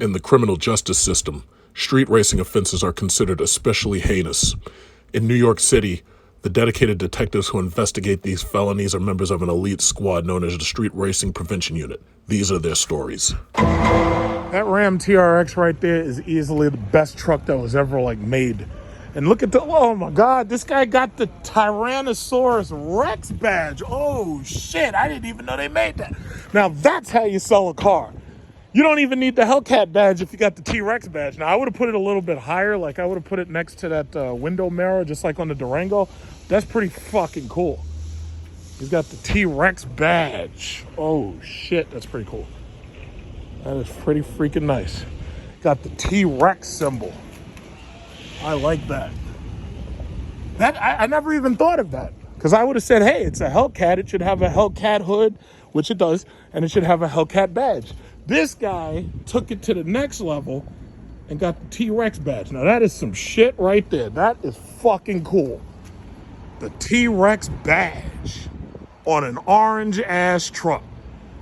In the criminal justice system, street racing offenses are considered especially heinous. In New York City, the dedicated detectives who investigate these felonies are members of an elite squad known as the Street Racing Prevention Unit. These are their stories. That Ram TRX right there is easily the best truck that was ever made. And look at oh my God, this guy got the Tyrannosaurus Rex badge. Oh shit, I didn't even know they made that. Now that's how you sell a car. You don't even need the Hellcat badge if you got the T-Rex badge. Now I would have put it a little bit higher, I would have put it next to that window mirror, just like on the Durango. That's pretty fucking cool. He's got the T-Rex badge. Oh shit, that's pretty cool. That is pretty freaking nice. Got the T-Rex symbol. I like that. I never even thought of that. Because I would have said, hey, it's a Hellcat. It should have a Hellcat hood, which it does, and it should have a Hellcat badge. This guy took it to the next level and got the T-Rex badge. Now that is some shit right there. That is fucking cool. The T-Rex badge on an orange ass truck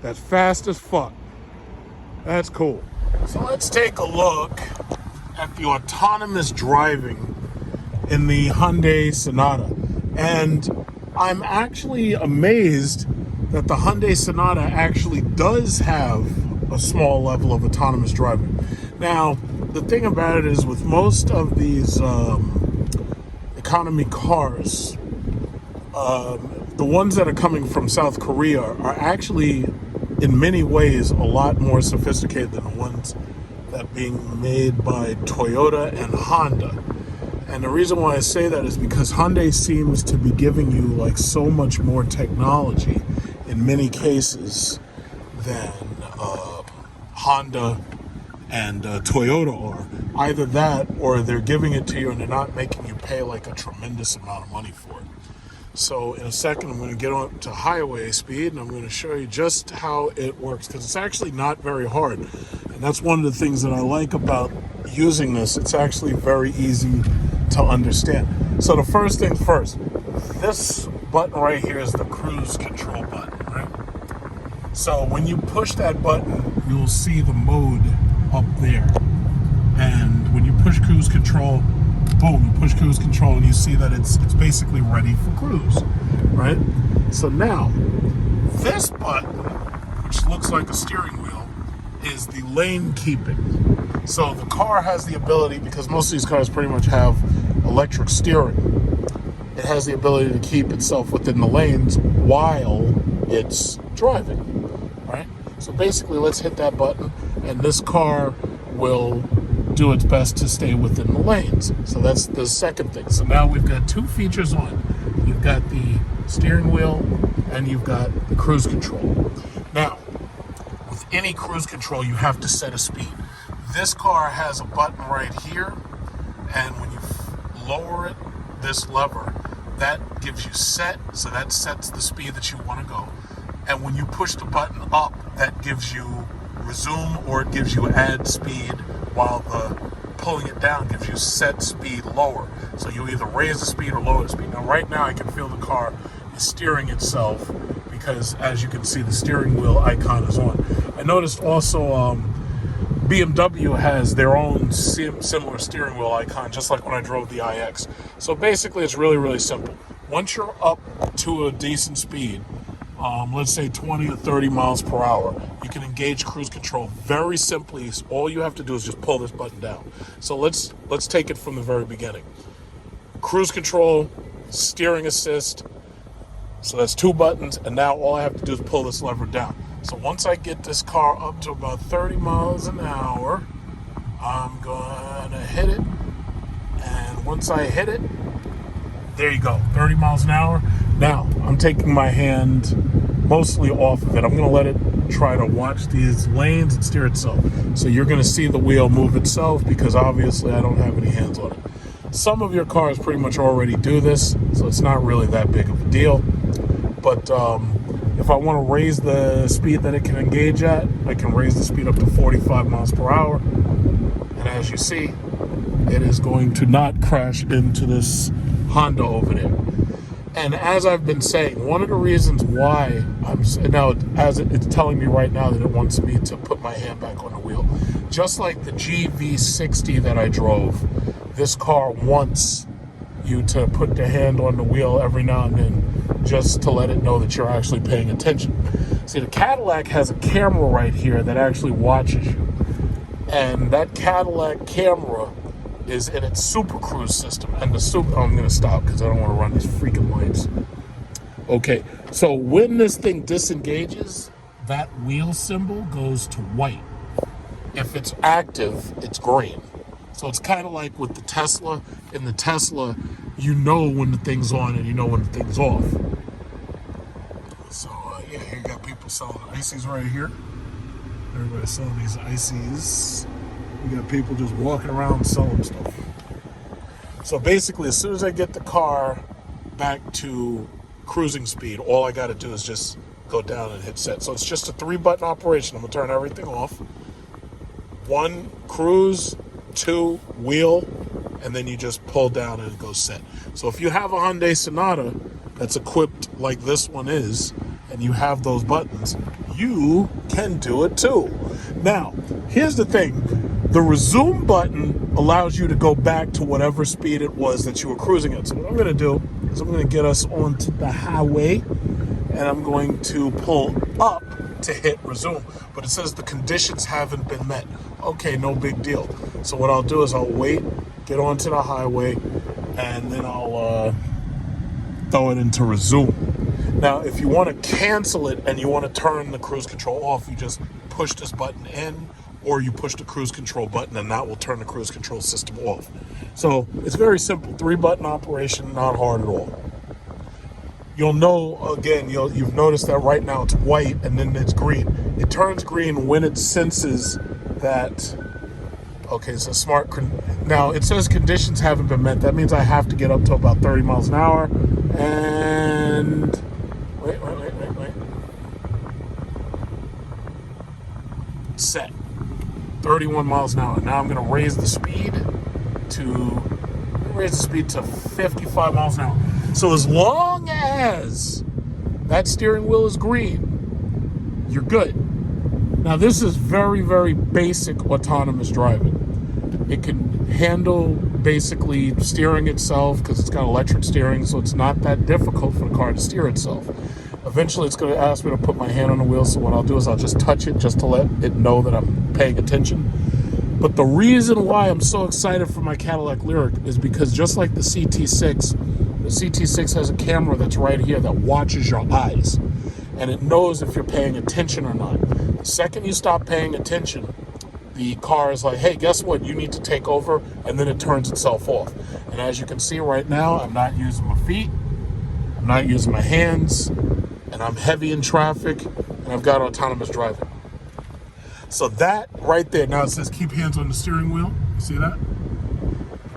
that's fast as fuck. That's cool. So let's take a look at the autonomous driving in the Hyundai Sonata. And I'm actually amazed that the Hyundai Sonata actually does have a small level of autonomous driving. Now, the thing about it is with most of these economy cars, the ones that are coming from South Korea are actually in many ways a lot more sophisticated than the ones that are being made by Toyota and Honda. And the reason why I say that is because Hyundai seems to be giving you so much more technology in many cases than Honda and Toyota are. Either that or they're giving it to you and they're not making you pay a tremendous amount of money for it. So in a second, I'm going to get on to highway speed and I'm going to show you just how it works, because it's actually not very hard. And that's one of the things that I like about using this. It's actually very easy to understand. So the first thing first, this button right here is the cruise control button, right? So when you push that button, you'll see the mode up there. And when you push cruise control, boom, you push cruise control and you see that it's basically ready for cruise, right? So now, this button, which looks like a steering wheel, is the lane keeping. So the car has the ability, because most of these cars pretty much have electric steering, it has the ability to keep itself within the lanes while it's driving, right? So basically, let's hit that button and this car will do its best to stay within the lanes. So that's the second thing. So now we've got two features on. You've got the steering wheel and you've got the cruise control. Now, with any cruise control, you have to set a speed. This car has a button right here, and when you lower it, this lever, that gives you set, so that sets the speed that you want to go. And when you push the button up, that gives you resume, or it gives you add speed, while the pulling it down gives you set speed lower. So you either raise the speed or lower the speed. Now right now I can feel the car is steering itself, because as you can see, the steering wheel icon is on. I noticed also BMW has their own similar steering wheel icon, just like when I drove the iX. So basically it's really, really simple. Once you're up to a decent speed, let's say 20 or 30 miles per hour, you can engage cruise control very simply. All you have to do is just pull this button down. So let's take it from the very beginning. Cruise control, steering assist. So that's two buttons, and now all I have to do is pull this lever down. So once I get this car up to about 30 miles an hour, I'm gonna hit it. And once I hit it, there you go, 30 miles an hour. Now, I'm taking my hand mostly off of it. I'm gonna let it try to watch these lanes and steer itself. So you're gonna see the wheel move itself, because obviously I don't have any hands on it. Some of your cars pretty much already do this, so it's not really that big of a deal. But if I want to raise the speed that it can engage at, I can raise the speed up to 45 miles per hour. And as you see, it is going to not crash into this Honda over there. And as I've been saying, one of the reasons why it's telling me right now that it wants me to put my hand back on the wheel. just like the GV60 that I drove, this car wants you to put the hand on the wheel every now and then just to let it know that you're actually paying attention. See, the Cadillac has a camera right here that actually watches you. And that Cadillac camera is in its Super Cruise system. And I'm going to stop because I don't want to run these freaking lights. Okay, so when this thing disengages, that wheel symbol goes to white. If it's active, it's green. So it's kind of like with the Tesla. In the Tesla, you know when the thing's on and you know when the thing's off. So, yeah, here you got people selling ices right here. Everybody's selling these ices. We got people just walking around selling stuff. So basically, as soon as I get the car back to cruising speed, all I got to do is just go down and hit set. So it's just a 3-button operation. I'm going to turn everything off. 1, cruise. 2, wheel. And then you just pull down and it goes set. So if you have a Hyundai Sonata that's equipped like this one is, and you have those buttons, you can do it too. Now, here's the thing. The resume button allows you to go back to whatever speed it was that you were cruising at. So what I'm going to do is I'm going to get us onto the highway, and I'm going to pull up to hit resume. But it says the conditions haven't been met. Okay, no big deal. So what I'll do is I'll wait, get onto the highway, and then I'll throw it into resume. Now, if you want to cancel it and you want to turn the cruise control off, you just push this button in, or you push the cruise control button, and that will turn the cruise control system off. So it's very simple. 3-button operation, not hard at all. You'll know, again, you've noticed that right now it's white and then it's green. It turns green when it senses that, okay, so now it says conditions haven't been met. That means I have to get up to about 30 miles an hour. And wait. Set. 31 miles an hour. Now I'm going to raise the speed to 55 miles an hour. So as long as that steering wheel is green, you're good. Now this is very, very basic autonomous driving. It can handle basically steering itself because it's got electric steering, so it's not that difficult for the car to steer itself. Eventually it's going to ask me to put my hand on the wheel, so what I'll do is I'll just touch it just to let it know that I'm paying attention. But the reason why I'm so excited for my Cadillac Lyriq is because just like the CT6 has a camera that's right here that watches your eyes, and it knows if you're paying attention or not. The second you stop paying attention, the car is like, hey, guess what? You need to take over, and then it turns itself off. And as you can see right now, I'm not using my feet, I'm not using my hands, and I'm heavy in traffic, and I've got autonomous driving. So that right there, now it says keep hands on the steering wheel. You see that?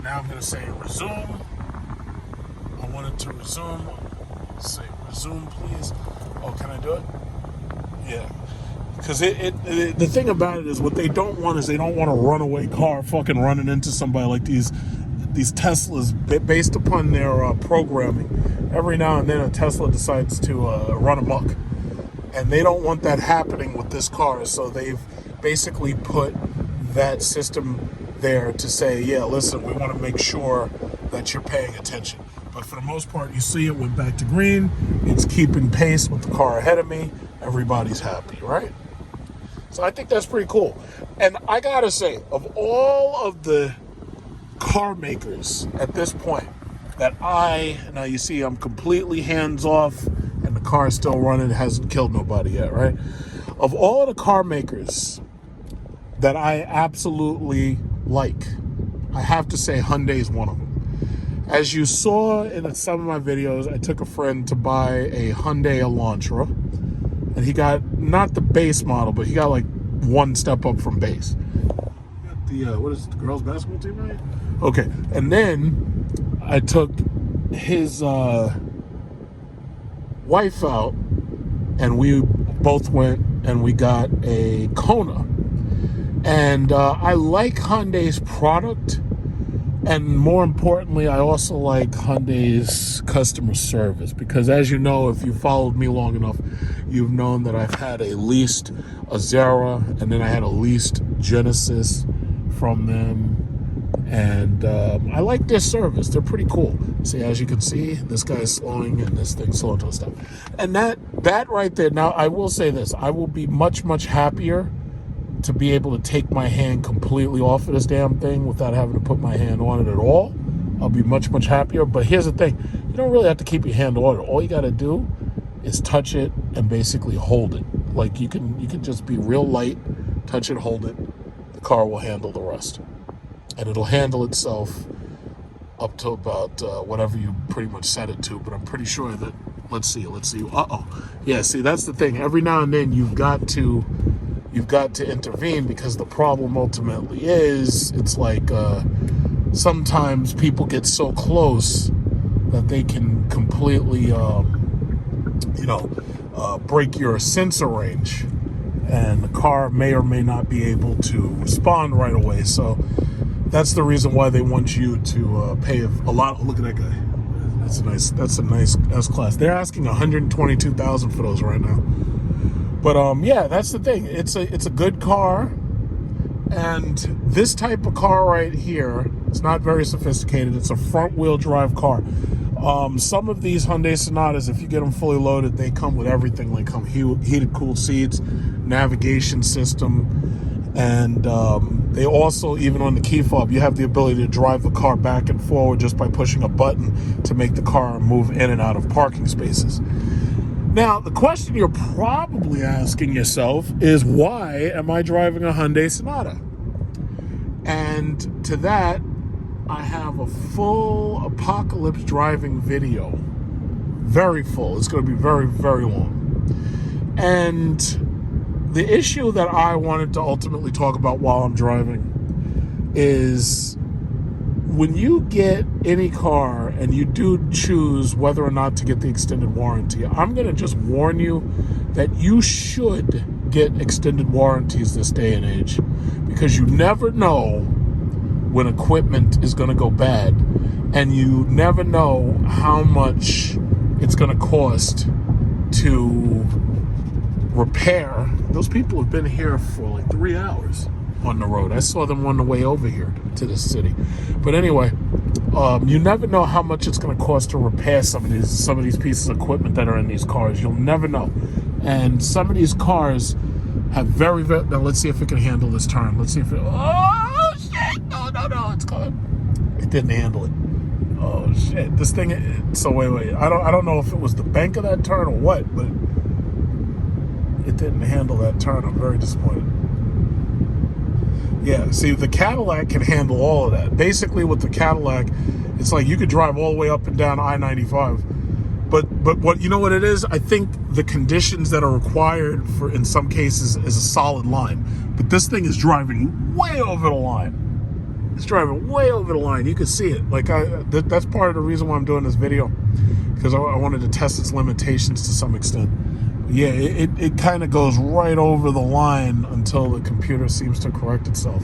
Now I'm going to say resume. I want it to resume. Say resume, please. Oh, can I do it? Yeah. Because the thing about it is what they don't want is they don't want a runaway car fucking running into somebody like these Teslas based upon their programming. Every now and then a Tesla decides to run amok. And they don't want that happening with this car, so they've basically put that system there to say, yeah, listen, we want to make sure that you're paying attention. But for the most part, you see it went back to green. It's keeping pace with the car ahead of me. Everybody's happy, right? So I think that's pretty cool. And I gotta say, of all of the car makers at this point that now you see I'm completely hands off and the car is still running, it hasn't killed nobody yet, right? Of all the car makers that I absolutely like, I have to say Hyundai is one of them. As you saw in some of my videos, I took a friend to buy a Hyundai Elantra, and he got not the base model, but he got like one step up from base. Got the what is it, the girls basketball team, right? Okay, and then I took his wife out, and we both went and we got a Kona. And I like Hyundai's product, and more importantly, I also like Hyundai's customer service, because as you know, if you followed me long enough, you've known that I've had a leased Azera, and then I had a leased Genesis from them. And I like their service. They're pretty cool. See, as you can see, this guy's slowing and this thing's slowing to a stop. And that right there, now I will say this, I will be much, much happier to be able to take my hand completely off of this damn thing without having to put my hand on it at all. I'll be much, much happier. But here's the thing. You don't really have to keep your hand on it. All you got to do is touch it and basically hold it. Like you can just be real light, touch it, hold it. The car will handle the rest. And it'll handle itself up to about whatever you pretty much set it to. But I'm pretty sure that, let's see. Yeah, see, that's the thing. Every now and then you've got to intervene, because the problem ultimately is, it's like sometimes people get so close that they can completely, break your sensor range. And the car may or may not be able to respond right away. So that's the reason why they want you to pay a lot. Look at that guy. That's a nice S-Class. They're asking $122,000 for those right now. But yeah, that's the thing. It's a good car, and this type of car right here, it's not very sophisticated. It's a front-wheel drive car. Some of these Hyundai Sonatas, if you get them fully loaded, they come with everything. They come heated, cooled seats, navigation system. And they also, even on the key fob, you have the ability to drive the car back and forward just by pushing a button to make the car move in and out of parking spaces. Now, the question you're probably asking yourself is, why am I driving a Hyundai Sonata? And to that, I have a full apocalypse driving video. Very full. It's going to be very, very long. And the issue that I wanted to ultimately talk about while I'm driving is, when you get any car and you do choose whether or not to get the extended warranty, I'm going to just warn you that you should get extended warranties this day and age, because you never know when equipment is going to go bad, and you never know how much it's going to cost to repair. Those people have been here for like 3 hours on the road. I saw them on the way over here to this city. But anyway, you never know how much it's going to cost to repair some of these pieces of equipment that are in these cars. You'll never know. And some of these cars have very, very... Now, let's see if it can handle this turn. Let's see if it... Oh, shit! No, it's going. It didn't handle it. Oh, shit. This thing... So, wait. I don't know if it was the bank of that turn or what, but it didn't handle that turn. I'm very disappointed. Yeah, see, the Cadillac can handle all of that. Basically, with the Cadillac, it's like you could drive all the way up and down I-95. But what, you know what it is? I think the conditions that are required for, in some cases, is a solid line. But this thing is driving way over the line. It's driving way over the line. You can see it. Like, that's part of the reason why I'm doing this video, because I wanted to test its limitations to some extent. Yeah, it kind of goes right over the line until the computer seems to correct itself.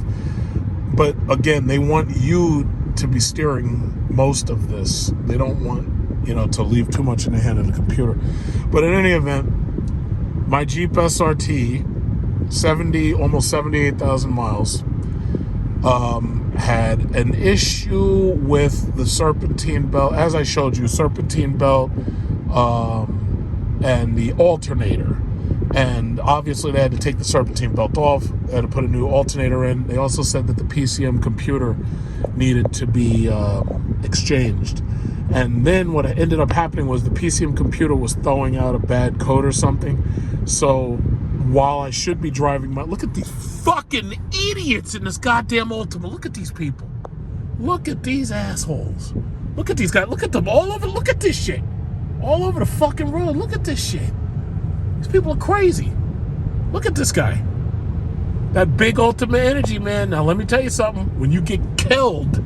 But again, they want you to be steering most of this. They don't want, to leave too much in the hand of the computer. But in any event, my Jeep SRT, almost 78,000 miles, had an issue with the serpentine belt. As I showed you, serpentine belt, and the alternator. And obviously they had to take the serpentine belt off. They had to put a new alternator in. They also said that the PCM computer needed to be exchanged. And then what ended up happening was the PCM computer was throwing out a bad code or something. So while I should be driving look at these fucking idiots in this goddamn Ultima. Look at these people. Look at these assholes. Look at these guys. Look at them all over. Look at this shit. All over the fucking road. Look at this shit. These people are crazy. Look at this guy. That big Ultima energy, man. Now, let me tell you something. When you get killed,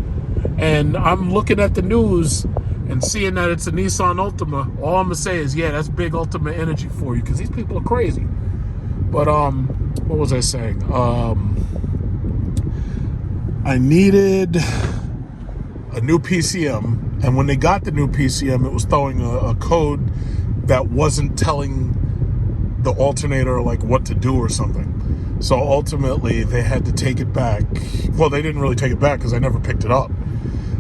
and I'm looking at the news and seeing that it's a Nissan Ultima, all I'm going to say is, yeah, that's big Ultima energy for you, because these people are crazy. But, what was I saying? I needed a new PCM. And when they got the new PCM, it was throwing a code that wasn't telling the alternator like what to do or something. So ultimately they had to take it back. Well, they didn't really take it back because I never picked it up.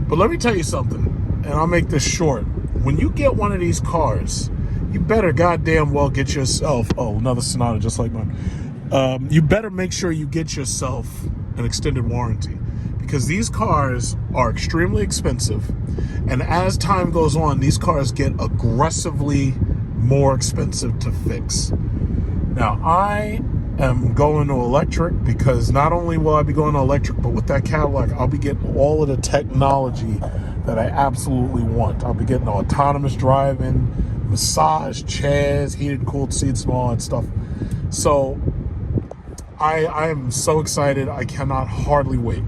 But let me tell you something, and I'll make this short. When you get one of these cars, you better goddamn well get yourself, oh, another Sonata just like mine. You better make sure you get yourself an extended warranty, because these cars are extremely expensive, and as time goes on, these cars get aggressively more expensive to fix. Now, I am going to electric because not only will I be going to electric, but with that Cadillac, I'll be getting all of the technology that I absolutely want. I'll be getting autonomous driving, massage chairs, heated, cooled seats, and all that stuff. So I am so excited. I cannot hardly wait.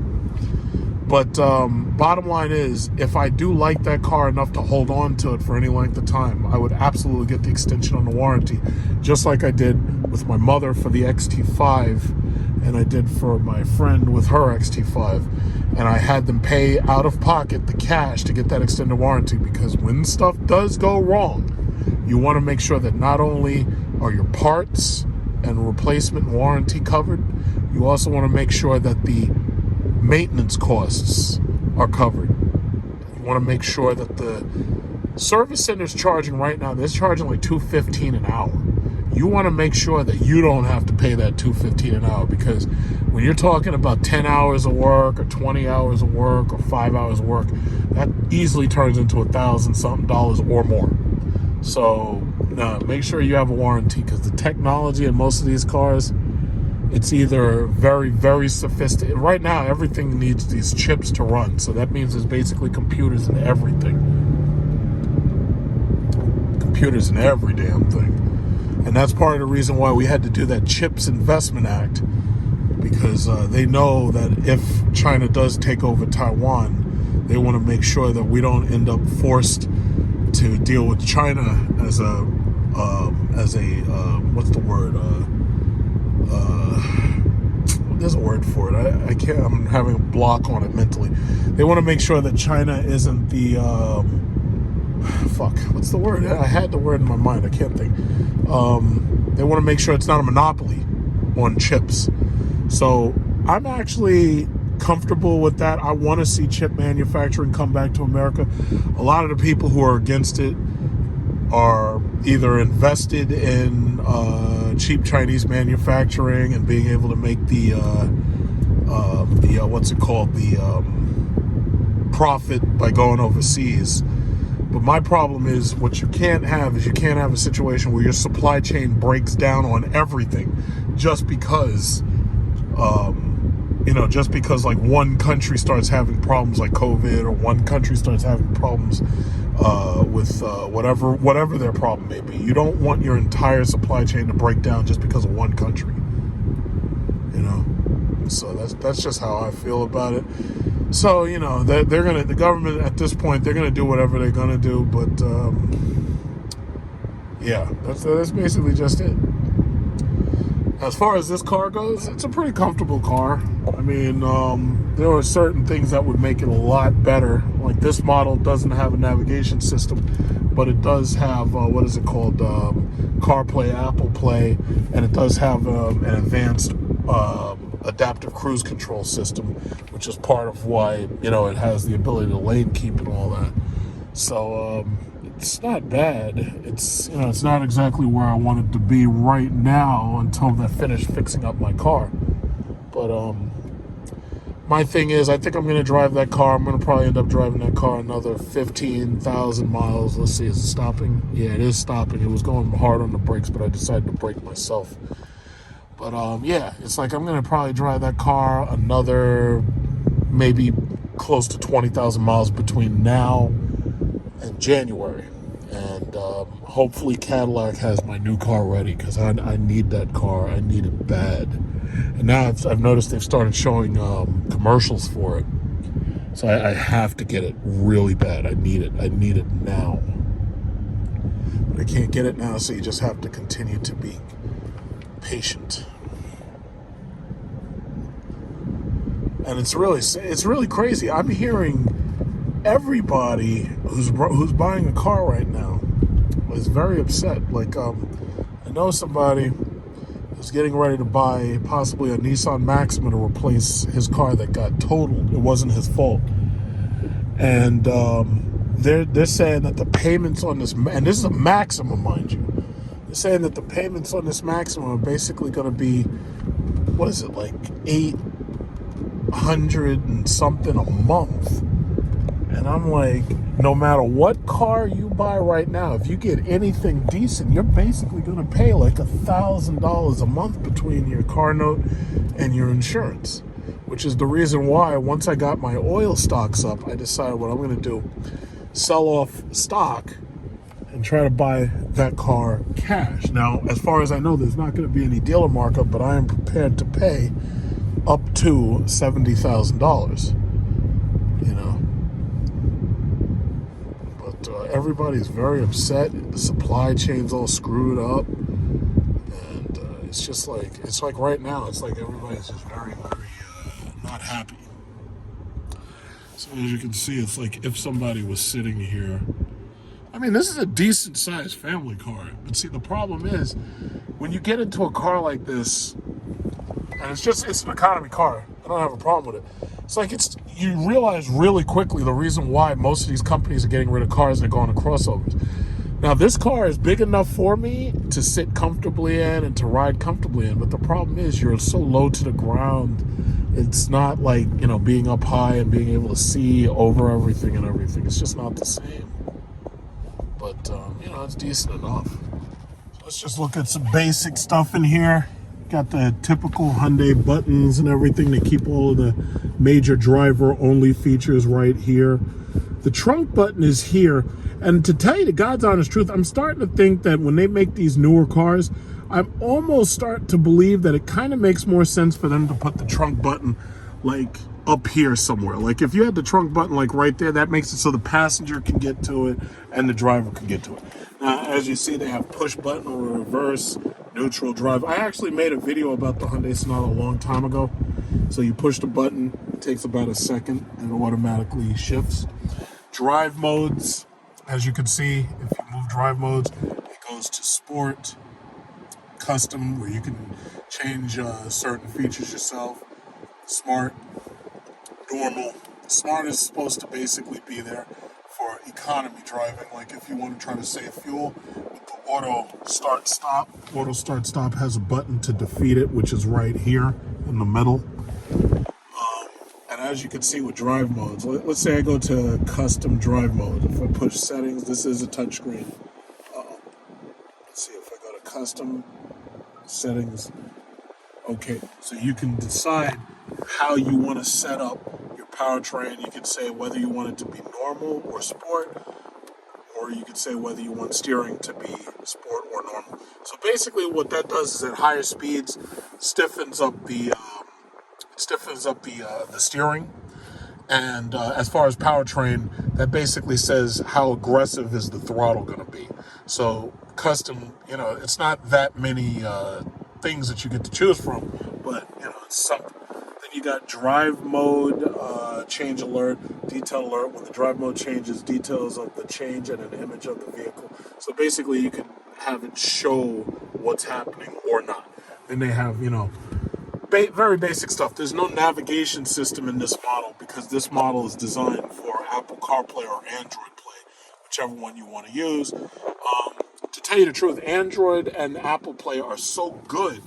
But bottom line is, if I do like that car enough to hold on to it for any length of time, I would absolutely get the extension on the warranty, just like I did with my mother for the XT5, and I did for my friend with her XT5. And I had them pay out of pocket the cash to get that extended warranty, because when stuff does go wrong, you want to make sure that not only are your parts and replacement warranty covered, you also want to make sure that the maintenance costs are covered. You want to make sure that the service center's charging right now, they're charging like $2.15 an hour. You want to make sure that you don't have to pay that $2.15 an hour, because when you're talking about 10 hours of work or 20 hours of work or 5 hours of work, that easily turns into $1,000-something or more. So make sure you have a warranty, because the technology in most of these cars, it's either very, very sophisticated. Right now, everything needs these chips to run. So that means there's basically computers in everything. Computers in every damn thing. And that's part of the reason why we had to do that CHIPS Investment Act, because they know that if China does take over Taiwan, they want to make sure that we don't end up forced to deal with China as a what's the word? There's a word for it. I can't. I'm having a block on it mentally. They want to make sure that China isn't the what's the word? I had the word in my mind. I can't think. They want to make sure it's not a monopoly on chips. So I'm actually comfortable with that. I want to see chip manufacturing come back to America. A lot of the people who are against it are either invested in cheap Chinese manufacturing and being able to make the what's it called, the profit by going overseas. But my problem is, what you can't have is, you can't have a situation where your supply chain breaks down on everything just because just because like one country starts having problems like COVID, or one country starts having problems with whatever their problem may be. You don't want your entire supply chain to break down just because of one country. So that's just how I feel about it. So the government at this point, they're gonna do whatever they're gonna do. But that's basically just it. As far as this car goes, it's a pretty comfortable car. I mean, there are certain things that would make it a lot better. Like, this model doesn't have a navigation system, but it does have, what is it called? CarPlay, Apple Play, and it does have an advanced adaptive cruise control system, which is part of why, it has the ability to lane keep and all that. So, it's not bad. It's it's not exactly where I want it to be right now until they finish fixing up my car. But my thing is, I think I'm going to drive that car. I'm going to probably end up driving that car another 15,000 miles. Let's see, is it stopping? Yeah, it is stopping. It was going hard on the brakes, but I decided to brake myself. But it's like I'm going to probably drive that car another maybe close to 20,000 miles between now and January, and hopefully Cadillac has my new car ready, because I need that car. I need it bad. And now I've noticed they've started showing commercials for it, so I have to get it really bad. I need it now, but I can't get it now, so you just have to continue to be patient. And it's really crazy. I'm hearing everybody who's buying a car right now is very upset. Like, I know somebody who's getting ready to buy possibly a Nissan Maxima to replace his car that got totaled. It wasn't his fault. And they're saying that the payments on this, and this is a Maxima, mind you, they're saying that the payments on this Maxima are basically going to be, what is it, like 800 and something a month. And I'm like, no matter what car you buy right now, if you get anything decent, you're basically going to pay like $1,000 a month between your car note and your insurance, which is the reason why once I got my oil stocks up, I decided what I'm going to do, sell off stock and try to buy that car cash. Now, as far as I know, there's not going to be any dealer markup, but I am prepared to pay up to $70,000, you know. Everybody's very upset. The supply chain's all screwed up, and it's just like, it's like right now, it's like everybody's just very, very not happy. So as you can see, it's like if somebody was sitting here. I mean, this is a decent sized family car, but see, the problem is when you get into a car like this, and it's an economy car. I don't have a problem with it. It's like you realize really quickly the reason why most of these companies are getting rid of cars and they're going to crossovers. Now, this car is big enough for me to sit comfortably in and to ride comfortably in, but the problem is you're so low to the ground. It's not like, you know, being up high and being able to see over everything and everything. It's just not the same. But, you know, it's decent enough. So let's just look at some basic stuff in here. Got the typical Hyundai buttons and everything. They keep all of the major driver-only features right here. The trunk button is here. And to tell you the God's honest truth, I'm starting to think that when they make these newer cars, I'm almost starting to believe that it kind of makes more sense for them to put the trunk button like up here somewhere. Like if you had the trunk button like right there, that makes it so the passenger can get to it and the driver can get to it. Now, as you see, they have push button or reverse, neutral drive. I actually made a video about the Hyundai Sonata a long time ago. So you push the button, it takes about a second, and it automatically shifts. Drive modes, as you can see, if you move drive modes, it goes to sport, custom, where you can change certain features yourself, smart, normal. Smart is supposed to basically be there for economy driving, like if you want to try to save fuel. With the auto start stop has a button to defeat it, which is right here in the middle. And as you can see with drive modes, let's say I go to custom drive mode. If I push settings, this is a touchscreen. Let's see if I go to custom settings. Okay, so you can decide how you want to set up your powertrain. You can say whether you want it to be normal or sport, or you could say whether you want steering to be sport or normal. So basically what that does is at higher speeds stiffens up the steering. And as far as powertrain, that basically says how aggressive is the throttle going to be. So custom, you know, it's not that many things that you get to choose from, but, you know, it's something. Then you got drive mode, change alert, detail alert. When the drive mode changes, details of the change and an image of the vehicle. So basically you can have it show what's happening or not. Then they have, you know, very basic stuff. There's no navigation system in this model because this model is designed for Apple CarPlay or Android Play, whichever one you want to use. To tell you the truth, Android and Apple Play are so good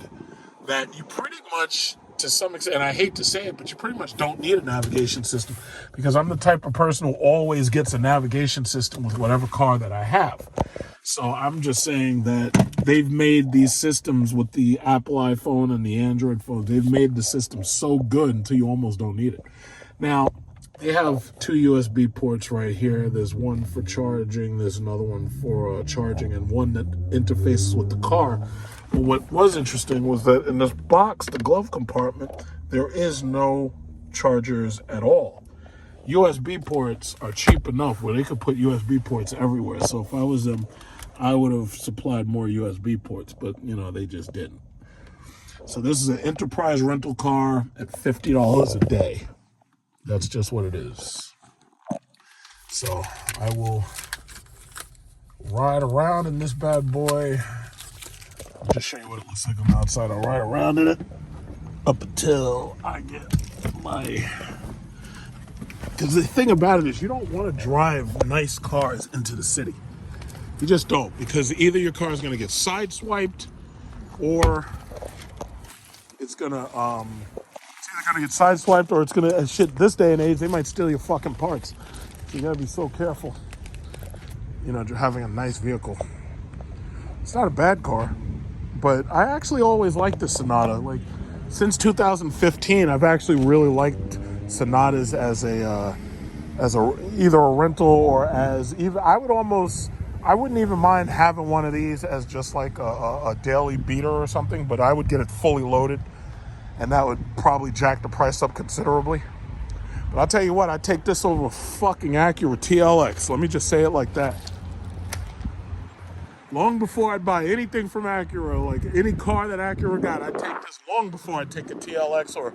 that you pretty much, to some extent, and I hate to say it, but you pretty much don't need a navigation system because I'm the type of person who always gets a navigation system with whatever car that I have. So I'm just saying that they've made these systems with the Apple iPhone and the Android phone, they've made the system so good until you almost don't need it. Now, they have two USB ports right here. There's one for charging, there's another one for charging, and one that interfaces with the car. But what was interesting was that in this box, the glove compartment, there is no chargers at all. USB ports are cheap enough where they could put USB ports everywhere. So if I was them, I would have supplied more USB ports, but, you know, they just didn't. So this is an enterprise rental car at $50 a day. That's just what it is. So I will ride around in this bad boy Just show you what it looks like on the outside. I'll ride around in it up until I get my... Because the thing about it is you don't want to drive nice cars into the city. You just don't, because either your car is going to get sideswiped or it's going to, it's either going to get sideswiped or it's going to, shit, this day and age, they might steal your fucking parts. So you got to be so careful, you know, having a nice vehicle. It's not a bad car, but I actually always liked the Sonata. Like, since 2015, I've actually really liked Sonatas as a either a rental or as even I wouldn't even mind having one of these as just like a daily beater or something, but I would get it fully loaded, and that would probably jack the price up considerably. But I'll tell you what, I'd take this over a fucking Acura TLX. Let me just say it like that. Long before I'd buy anything from Acura, like any car that Acura got, I'd take this long before I'd take a TLX or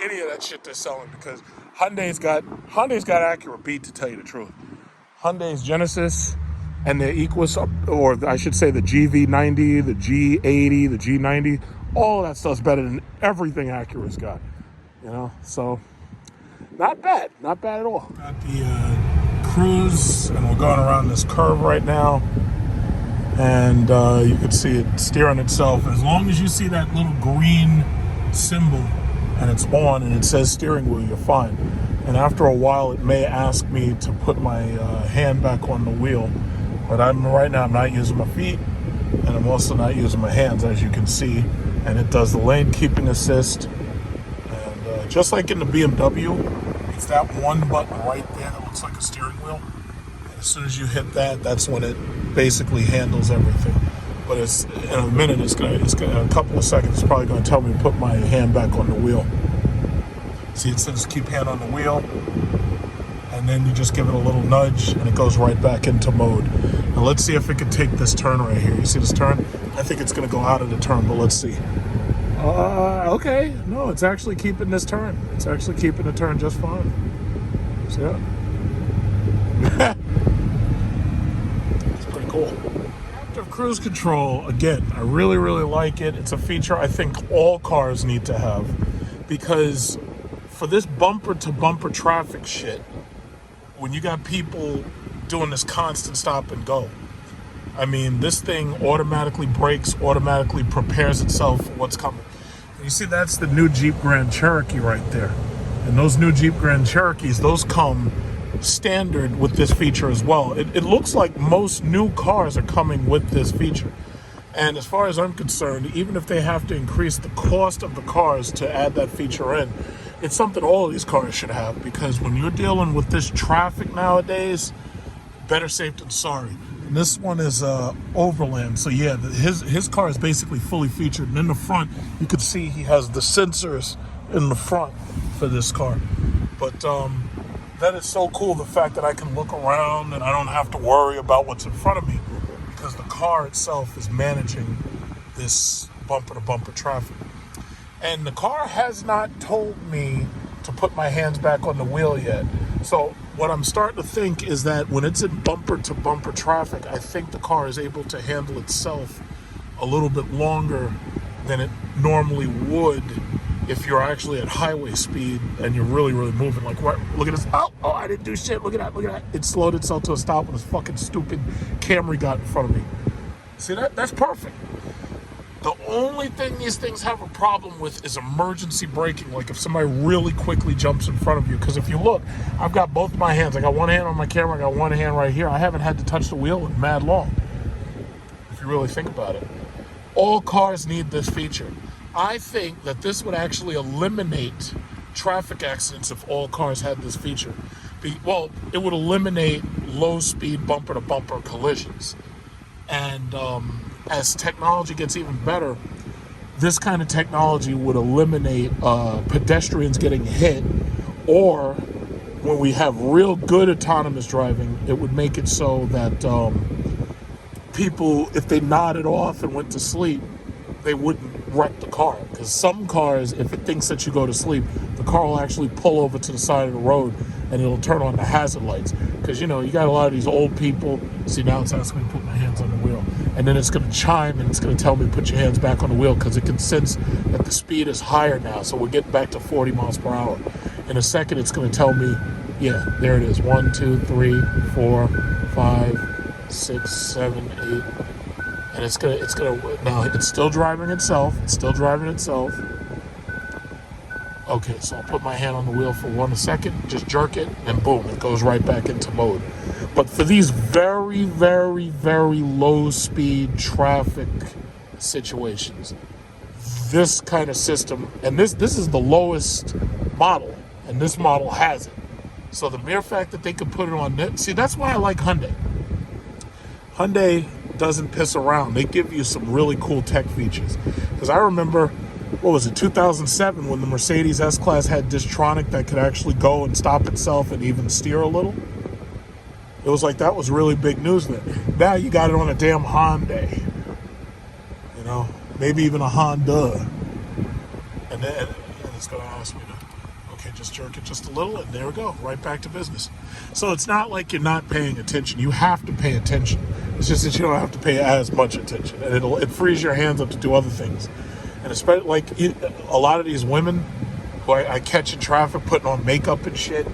any of that shit they're selling, because Hyundai's got Acura beat, to tell you the truth. Hyundai's Genesis and the Equus, or I should say the GV90, the G80, the G90, all of that stuff's better than everything Acura's got. You know, so not bad at all. Got the Cruise, and we're going around this curve right now. And you can see it steering itself. As long as you see that little green symbol and it's on and it says steering wheel, you're fine. And after a while, it may ask me to put my hand back on the wheel. But right now, I'm not using my feet, and I'm also not using my hands, as you can see. And it does the lane keeping assist. And just like in the BMW, it's that one button right there that looks like a steering wheel. As soon as you hit that, that's when it basically handles everything. But it's in a minute, it's gonna a couple of seconds, it's probably gonna tell me to put my hand back on the wheel. See, it says keep hand on the wheel, and then you just give it a little nudge and it goes right back into mode. Now let's see if it can take this turn right here. You see this turn? I think it's gonna go out of the turn, but let's see. Okay, no, it's actually keeping this turn. It's actually keeping the turn just fine. See that? It's pretty cool. Adaptive cruise control, again, I really, really like it. It's a feature I think all cars need to have, because for this bumper-to-bumper traffic shit, when you got people doing this constant stop and go, I mean, this thing automatically brakes, automatically prepares itself for what's coming. And you see, that's the new Jeep Grand Cherokee right there. And those new Jeep Grand Cherokees, those come standard with this feature as well. It looks like most new cars are coming with this feature. And as far as I'm concerned, even if they have to increase the cost of the cars to add that feature in, it's something all of these cars should have, because when you're dealing with this traffic nowadays, better safe than sorry. And this one is Overland, so yeah, his car is basically fully featured. And in the front, you can see he has the sensors in the front for this car. But that is so cool, the fact that I can look around and I don't have to worry about what's in front of me, because the car itself is managing this bumper-to-bumper traffic. And the car has not told me to put my hands back on the wheel yet. So what I'm starting to think is that when it's in bumper-to-bumper traffic, I think the car is able to handle itself a little bit longer than it normally would if you're actually at highway speed and you're really, really moving. Like, look at this. Oh, I didn't do shit. Look at that. It slowed itself to a stop when this fucking stupid Camry got in front of me. See that? That's perfect. The only thing these things have a problem with is emergency braking. Like if somebody really quickly jumps in front of you. Because if you look, I've got both my hands. I got one hand on my camera. I got one hand right here. I haven't had to touch the wheel in mad long, if you really think about it. All cars need this feature. I think that this would actually eliminate traffic accidents if all cars had this feature. Well, it would eliminate low-speed bumper-to-bumper collisions. And as technology gets even better, this kind of technology would eliminate pedestrians getting hit, or when we have real good autonomous driving, it would make it so that people, if they nodded off and went to sleep, they wouldn't wreck the car. Because some cars, if it thinks that you go to sleep, the car will actually pull over to the side of the road and it'll turn on the hazard lights. Because, you got a lot of these old people. See, now it's asking me to put my hands on the wheel. And then it's going to chime and it's going to tell me to put your hands back on the wheel because it can sense that the speed is higher now. So we're getting back to 40 miles per hour. In a second, it's going to tell me, yeah, there it is. 1, 2, 3, 4, 5, 6, 7, 8. And it's gonna now it's still driving itself. Okay, so I'll put my hand on the wheel for 1 second, just jerk it, and boom, it goes right back into mode. But for these very, very, very low speed traffic situations, this kind of system, and this is the lowest model, and this model has it. So the mere fact that they could put it on this, see, that's why I like Hyundai. Hyundai doesn't piss around. They give you some really cool tech features. Because I remember, 2007, when the Mercedes S-Class had Distronic that could actually go and stop itself and even steer a little. It was like, that was really big news then. Now you got it on a damn Hyundai. Maybe even a Honda. And then it's going to ask me to, okay, just jerk it just a little, and there we go, right back to business. So it's not like you're not paying attention. You have to pay attention. It's just that you don't have to pay as much attention, and it frees your hands up to do other things. And especially like a lot of these women who I catch in traffic putting on makeup and shit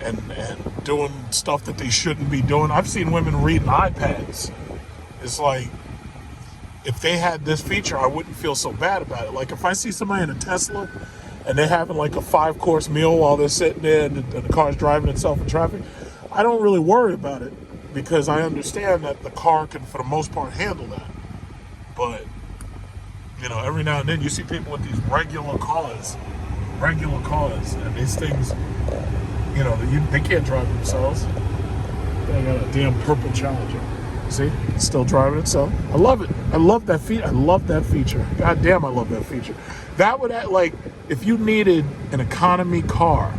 and doing stuff that they shouldn't be doing. I've seen women reading iPads. It's like, if they had this feature, I wouldn't feel so bad about it. Like if I see somebody in a Tesla and they're having like a 5-course meal while they're sitting there and the car's driving itself in traffic, I don't really worry about it because I understand that the car can, for the most part, handle that. But, every now and then you see people with these regular cars, and these things, they can't drive themselves. They got a damn purple Challenger. See, it's still driving itself. I love it. I love that feature. God damn, I love that feature. That would if you needed an economy car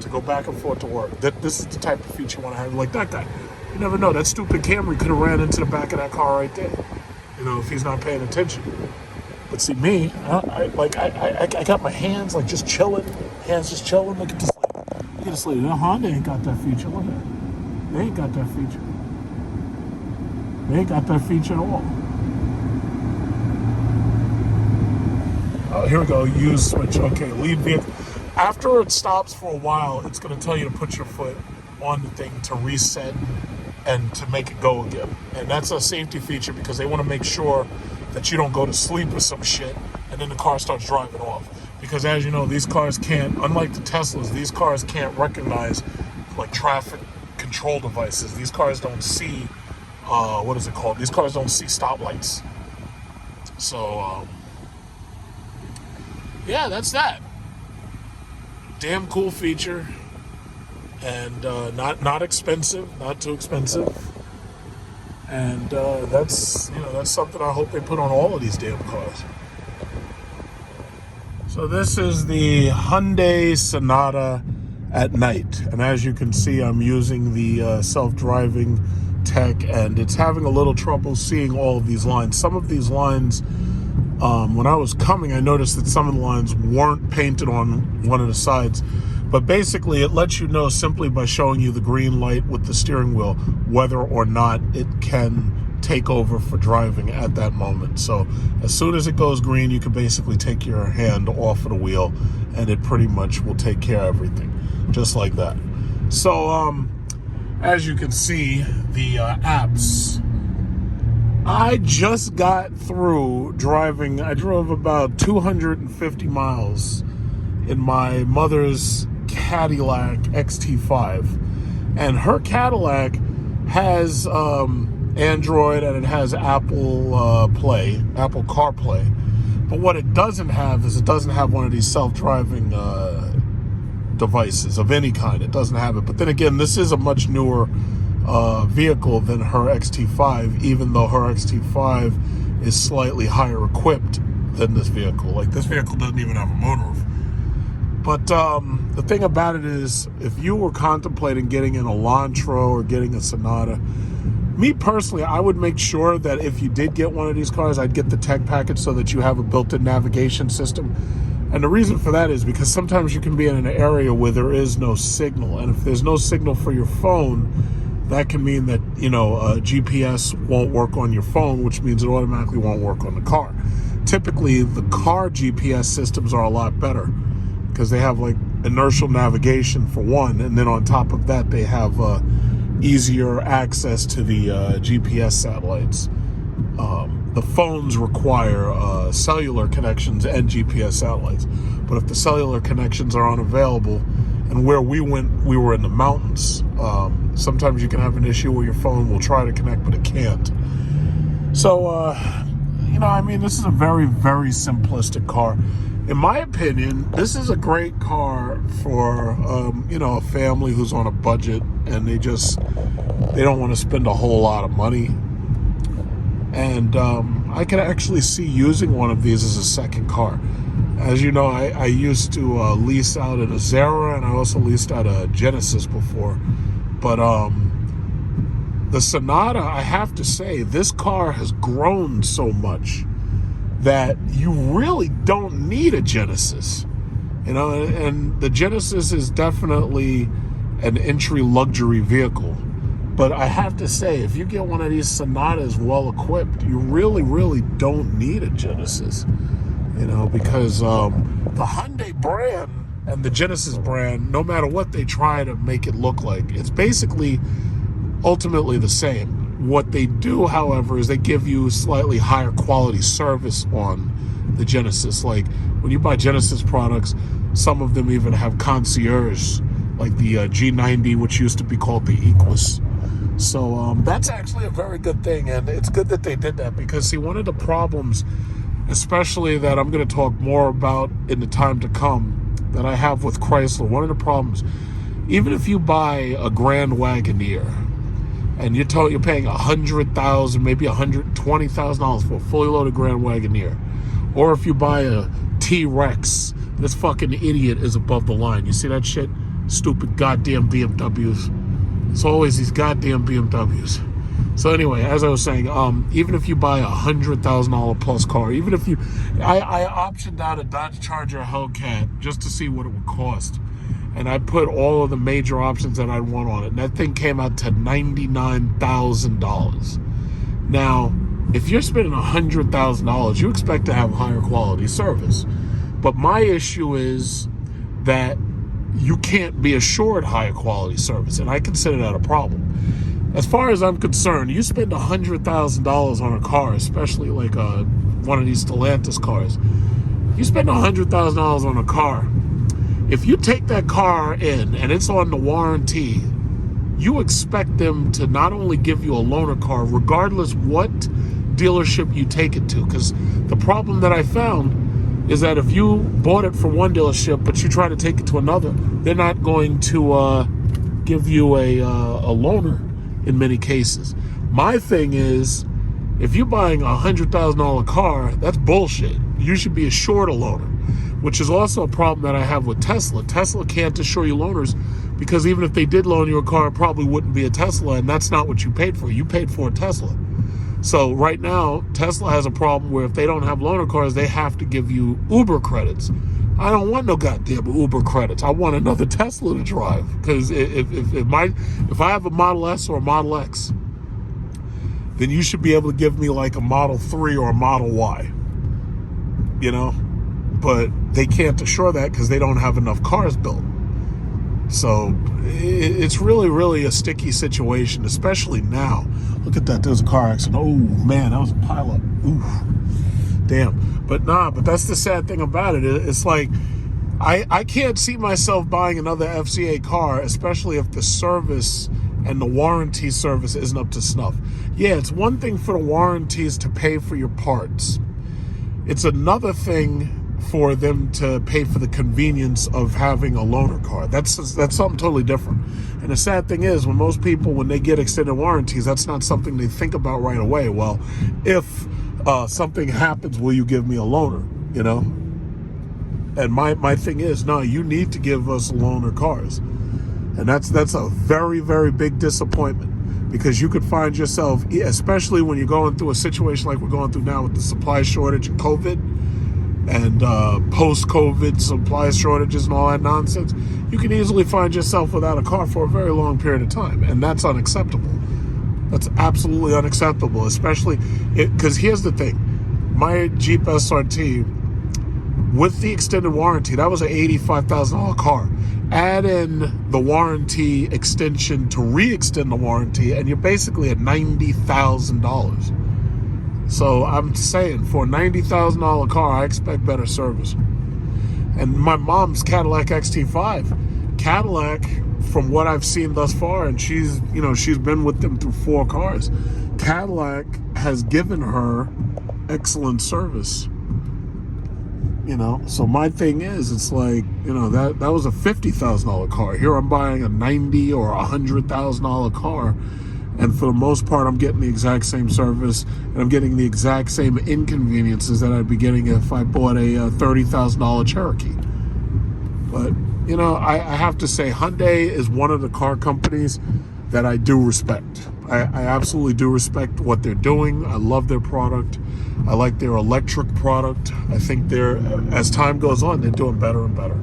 to go back and forth to work, this is the type of feature you want to have. Like that guy, you never know. That stupid Camry could have ran into the back of that car right there. If he's not paying attention. But see me, I got my hands like just chilling. Hands just chilling. Look at this lady. Look at this lady. That Honda ain't got that feature. Look at it. They ain't got that feature. They ain't got that feature at all. Here we go. Use switch. Okay, lead vehicle. After it stops for a while, it's going to tell you to put your foot on the thing to reset and to make it go again. And that's a safety feature because they want to make sure that you don't go to sleep or some shit and then the car starts driving off. Because as you know, these cars can't, unlike the Teslas, these cars can't recognize like traffic control devices. These cars don't see, what is it called? These cars don't see stoplights. So, yeah, that's that. Damn cool feature. And not expensive, not too expensive. And that's something I hope they put on all of these damn cars. So this is the Hyundai Sonata at night. And as you can see, I'm using the self-driving tech, and it's having a little trouble seeing all of these lines. Some of these lines, when I was coming, I noticed that some of the lines weren't painted on one of the sides. But basically, it lets you know simply by showing you the green light with the steering wheel whether or not it can take over for driving at that moment. So as soon as it goes green, you can basically take your hand off of the wheel and it pretty much will take care of everything, just like that. So as you can see, the apps, I just got through driving. I drove about 250 miles in my mother's Cadillac XT5, and her Cadillac has Android and it has Apple CarPlay, but what it doesn't have is it doesn't have one of these self-driving devices of any kind. It doesn't have it. But then again, this is a much newer vehicle than her XT5, even though her XT5 is slightly higher equipped than this vehicle. Like, this vehicle doesn't even have a moonroof. But the thing about it is, if you were contemplating getting an Elantra or getting a Sonata, me personally, I would make sure that if you did get one of these cars, I'd get the tech package so that you have a built-in navigation system. And the reason for that is because sometimes you can be in an area where there is no signal. And if there's no signal for your phone, that can mean that, GPS won't work on your phone, which means it automatically won't work on the car. Typically, the car GPS systems are a lot better because they have like inertial navigation for one. And then on top of that, they have easier access to the GPS satellites. The phones require cellular connections and GPS satellites. But if the cellular connections are unavailable, and where we went, we were in the mountains, sometimes you can have an issue where your phone will try to connect, but it can't. So, this is a very, very simplistic car. In my opinion, this is a great car for, a family who's on a budget and they don't want to spend a whole lot of money. And I could actually see using one of these as a second car. As you know, I used to lease out a Zara, and I also leased out a Genesis before. But the Sonata, I have to say, this car has grown so much that you really don't need a Genesis. And the Genesis is definitely an entry luxury vehicle. But I have to say, if you get one of these Sonatas well equipped, you really, really don't need a Genesis. Because the Hyundai brand and the Genesis brand, no matter what they try to make it look like, it's basically ultimately the same. What they do, however, is they give you slightly higher quality service on the Genesis. Like when you buy Genesis products, some of them even have concierge, like the G90, which used to be called the Equus. So that's actually a very good thing, and it's good that they did that because, see, one of the problems, especially that I'm going to talk more about in the time to come, that I have with Chrysler, one of the problems, even if you buy a Grand Wagoneer and you're paying $100,000, maybe $120,000 for a fully loaded Grand Wagoneer, or if you buy a T-Rex, this fucking idiot is above the line. You see that shit? Stupid goddamn BMWs. It's always these goddamn BMWs. So anyway, as I was saying, even if you buy a $100,000 plus car, even if I optioned out a Dodge Charger Hellcat just to see what it would cost. And I put all of the major options that I'd want on it. And that thing came out to $99,000. Now, if you're spending $100,000, you expect to have higher quality service. But my issue is that you can't be assured higher quality service, and I consider that a problem. As far as I'm concerned, you spend $100,000 on a car, especially like one of these Stellantis cars. You spend $100,000 on a car. If you take that car in and it's on the warranty, you expect them to not only give you a loaner car, regardless what dealership you take it to. Because the problem that I found is that if you bought it from one dealership but you try to take it to another, they're not going to give you a loaner in many cases. My thing is, if you're buying a $100,000 car, that's bullshit. You should be assured a loaner, which is also a problem that I have with Tesla. Tesla can't assure you loaners because even if they did loan you a car, it probably wouldn't be a Tesla, and that's not what you paid for. You paid for a Tesla. So right now, Tesla has a problem where if they don't have loaner cars, they have to give you Uber credits. I don't want no goddamn Uber credits. I want another Tesla to drive. Because if I have a Model S or a Model X, then you should be able to give me like a Model 3 or a Model Y. But they can't assure that because they don't have enough cars built. So it's really, really a sticky situation, especially now. Look at that. There's a car accident. Oh, man, that was a pileup. Oof. Damn. But that's the sad thing about it. It's like I can't see myself buying another FCA car, especially if the service and the warranty service isn't up to snuff. Yeah, it's one thing for the warranties to pay for your parts. It's another thing for them to pay for the convenience of having a loaner car. That's something totally different. And the sad thing is, when most people, when they get extended warranties, that's not something they think about right away. Well, if something happens, will you give me a loaner? And my thing is, no, you need to give us loaner cars. And that's a very, very big disappointment, because you could find yourself, especially when you're going through a situation like we're going through now with the supply shortage and COVID, and post-COVID supply shortages and all that nonsense, you can easily find yourself without a car for a very long period of time, and that's unacceptable. That's absolutely unacceptable, especially because here's the thing. My Jeep SRT, with the extended warranty, that was an $85,000 car. Add in the warranty extension to re-extend the warranty, and you're basically at $90,000. So I'm saying, for a $90,000 car, I expect better service. And my mom's Cadillac XT5. Cadillac, from what I've seen thus far, and she's been with them through 4 cars, Cadillac has given her excellent service. So my thing is, it's like, that was a $50,000 car. Here I'm buying a $90,000 or $100,000 car, and for the most part, I'm getting the exact same service, and I'm getting the exact same inconveniences that I'd be getting if I bought a $30,000 Cherokee. But, I have to say, Hyundai is one of the car companies that I do respect. I absolutely do respect what they're doing. I love their product. I like their electric product. I think as time goes on, they're doing better and better.